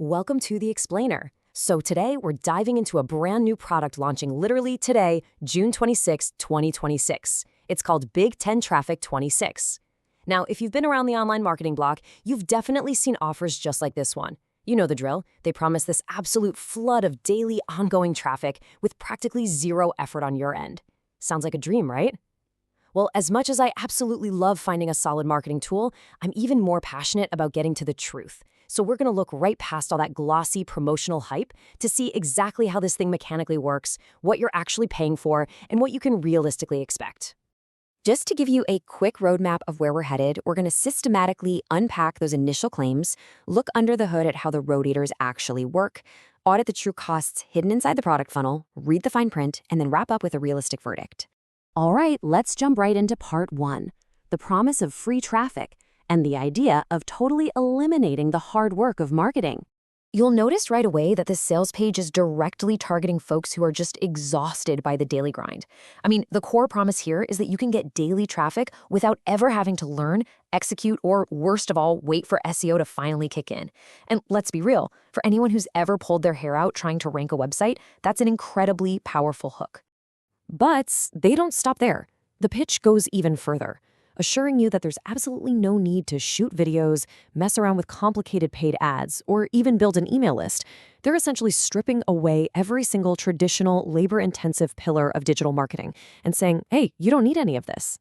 Welcome to The Explainer. So today we're diving into a brand new product launching literally today, June 26, 2026. It's called Big 10 Traffic 26. Now, if you've been around the online marketing block, you've definitely seen offers just like this one. You know the drill. They promise this absolute flood of daily ongoing traffic with practically zero effort on your end. Sounds like a dream, right? Well, as much as I absolutely love finding a solid marketing tool, I'm even more passionate about getting to the truth. So we're going to look right past all that glossy promotional hype to see exactly how this thing mechanically works, what you're actually paying for, and what you can realistically expect. Just to give you a quick roadmap of where we're headed, we're going to systematically unpack those initial claims, look under the hood at how the rotators actually work, audit the true costs hidden inside the product funnel, read the fine print, and then wrap up with a realistic verdict. All right, let's jump right into part one, the promise of free traffic and the idea of totally eliminating the hard work of marketing. You'll notice right away that this sales page is directly targeting folks who are just exhausted by the daily grind. I mean, the core promise here is that you can get daily traffic without ever having to learn, execute, or worst of all, wait for SEO to finally kick in. And let's be real, for anyone who's ever pulled their hair out trying to rank a website, that's an incredibly powerful hook. But they don't stop there. The pitch goes even further, assuring you that there's absolutely no need to shoot videos, mess around with complicated paid ads, or even build an email list. They're essentially stripping away every single traditional labor-intensive pillar of digital marketing and saying, hey, you don't need any of this.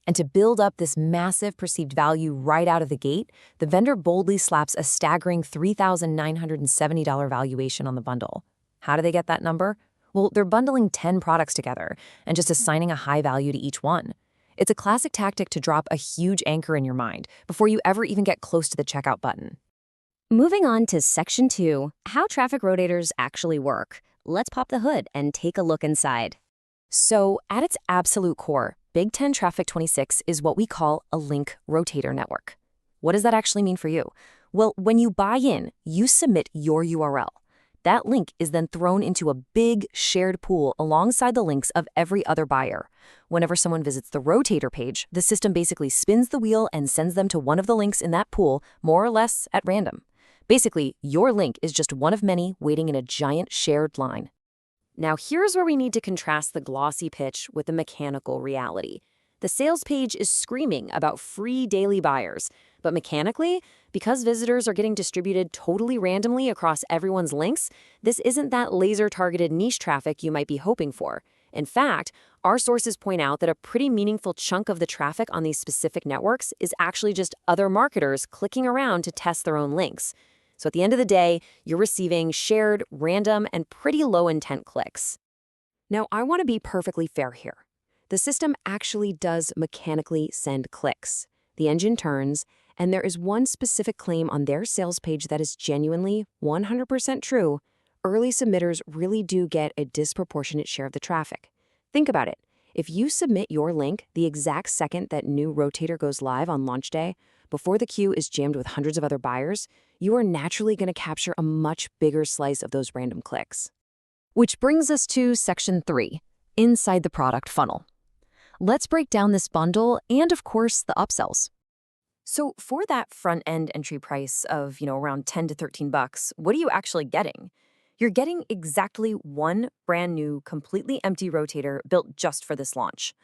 And to build up this massive perceived value right out of the gate, the vendor boldly slaps a staggering $3,970 valuation on the bundle. How do they get that number? Well, they're bundling 10 products together and just assigning a high value to each one. It's a classic tactic to drop a huge anchor in your mind before you ever even get close to the checkout button. Moving on to Section 2, how traffic rotators actually work. Let's pop the hood and take a look inside. So, at its absolute core, Big 10 Traffic 26 is what we call a link rotator network. What does that actually mean for you? Well, when you buy in, you submit your URL. That link is then thrown into a big shared pool alongside the links of every other buyer. Whenever someone visits the Rotator page, the system basically spins the wheel and sends them to one of the links in that pool, more or less at random. Basically, your link is just one of many waiting in a giant shared line. Now here's where we need to contrast the glossy pitch with the mechanical reality. The sales page is screaming about free daily buyers, but mechanically, because visitors are getting distributed totally randomly across everyone's links, this isn't that laser-targeted niche traffic you might be hoping for. In fact, our sources point out that a pretty meaningful chunk of the traffic on these specific networks is actually just other marketers clicking around to test their own links. So at the end of the day, you're receiving shared, random, and pretty low-intent clicks. Now, I want to be perfectly fair here. The system actually does mechanically send clicks. The engine turns, and there is one specific claim on their sales page that is genuinely 100% true. Early submitters really do get a disproportionate share of the traffic. Think about it. If you submit your link the exact second that new Rotator goes live on launch day, before the queue is jammed with hundreds of other buyers, you are naturally going to capture a much bigger slice of those random clicks. Which brings us to Section 3, inside the product funnel. Let's break down this bundle and, of course, the upsells. So for that front-end entry price of, around 10 to 13 bucks, what are you actually getting? You're getting exactly one brand new, completely empty rotator built just for this launch.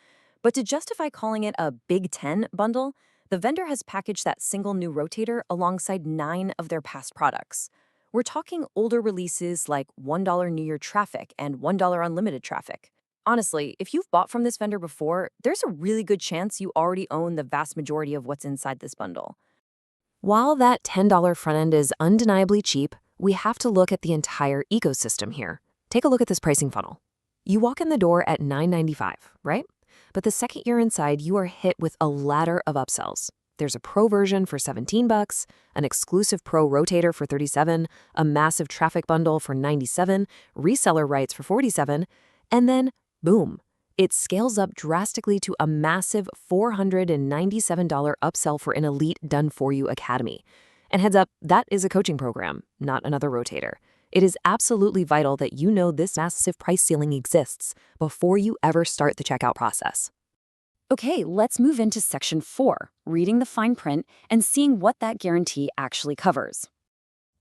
But to justify calling it a Big 10 bundle, the vendor has packaged that single new rotator alongside 9 of their past products. We're talking older releases like $1 New Year traffic and $1 unlimited traffic. Honestly, if you've bought from this vendor before, there's a really good chance you already own the vast majority of what's inside this bundle. While that $10 front end is undeniably cheap, we have to look at the entire ecosystem here. Take a look at this pricing funnel. You walk in the door at $9.95, right? But the second you're inside, you are hit with a ladder of upsells. There's a pro version for 17 bucks, an exclusive pro rotator for 37, a massive traffic bundle for 97, reseller rights for 47, and then boom, it scales up drastically to a massive $497 upsell for an elite done-for-you academy. And heads up, that is a coaching program, not another rotator. It is absolutely vital that you know this massive price ceiling exists before you ever start the checkout process. Okay, let's move into Section 4, reading the fine print and seeing what that guarantee actually covers.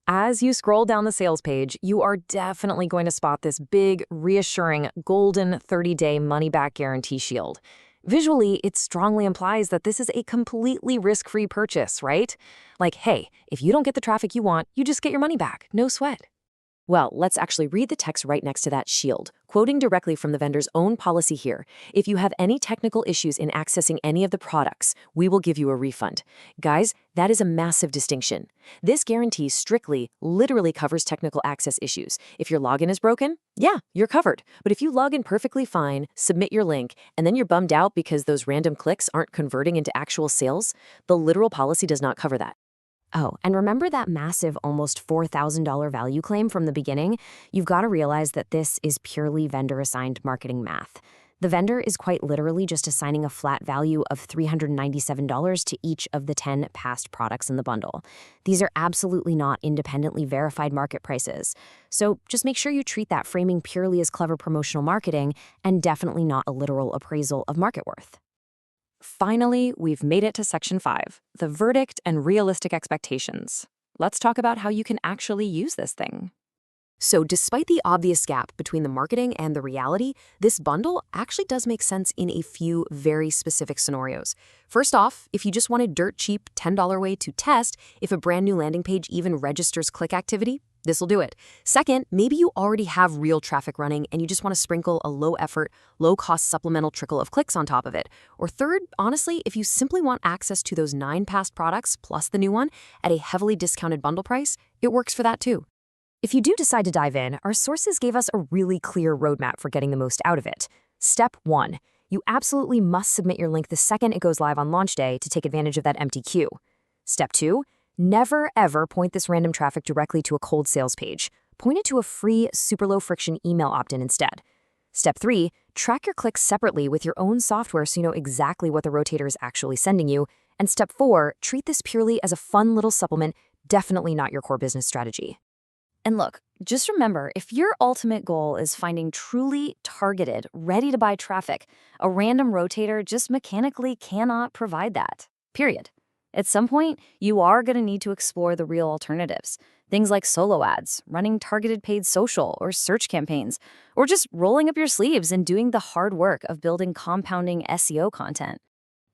As you scroll down the sales page, you are definitely going to spot this big, reassuring, golden 30-day money-back guarantee shield. Visually, it strongly implies that this is a completely risk-free purchase, right? Like, hey, if you don't get the traffic you want, you just get your money back, no sweat. Well, let's actually read the text right next to that shield, quoting directly from the vendor's own policy here. If you have any technical issues in accessing any of the products, we will give you a refund. Guys, that is a massive distinction. This guarantee strictly, literally covers technical access issues. If your login is broken, yeah, you're covered. But if you log in perfectly fine, submit your link, and then you're bummed out because those random clicks aren't converting into actual sales, the literal policy does not cover that. Oh, and remember that massive, almost $4,000 value claim from the beginning? You've got to realize that this is purely vendor-assigned marketing math. The vendor is quite literally just assigning a flat value of $397 to each of the 10 past products in the bundle. These are absolutely not independently verified market prices. So just make sure you treat that framing purely as clever promotional marketing and definitely not a literal appraisal of market worth. Finally, we've made it to Section 5, the verdict and realistic expectations. Let's talk about how you can actually use this thing. So despite the obvious gap between the marketing and the reality, this bundle actually does make sense in a few very specific scenarios. First off, if you just want a dirt cheap $10 way to test if a brand new landing page even registers click activity, this will do it. Second, maybe you already have real traffic running and you just want to sprinkle a low-effort, low-cost supplemental trickle of clicks on top of it. Or third, honestly, if you simply want access to those 9 past products plus the new one at a heavily discounted bundle price, it works for that too. If you do decide to dive in, our sources gave us a really clear roadmap for getting the most out of it. Step 1. You absolutely must submit your link the second it goes live on launch day to take advantage of that empty queue. Step 2. Never, ever point this random traffic directly to a cold sales page. Point it to a free, super low-friction email opt-in instead. Step 3. Track your clicks separately with your own software so you know exactly what the Rotator is actually sending you. And Step 4. Treat this purely as a fun little supplement, definitely not your core business strategy. And look, just remember, if your ultimate goal is finding truly targeted, ready-to-buy traffic, a random Rotator just mechanically cannot provide that. Period. At some point, you are going to need to explore the real alternatives. Things like solo ads, running targeted paid social or search campaigns, or just rolling up your sleeves and doing the hard work of building compounding SEO content.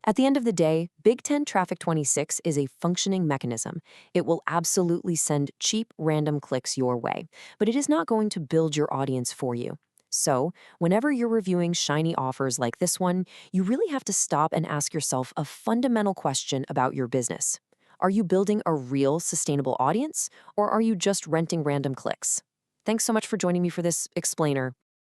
At the end of the day, Big Ten Traffic 26 is a functioning mechanism. It will absolutely send cheap, random clicks your way, but it is not going to build your audience for you. So, whenever you're reviewing shiny offers like this one, you really have to stop and ask yourself a fundamental question about your business. Are you building a real, sustainable audience, or are you just renting random clicks? Thanks so much for joining me for this explainer.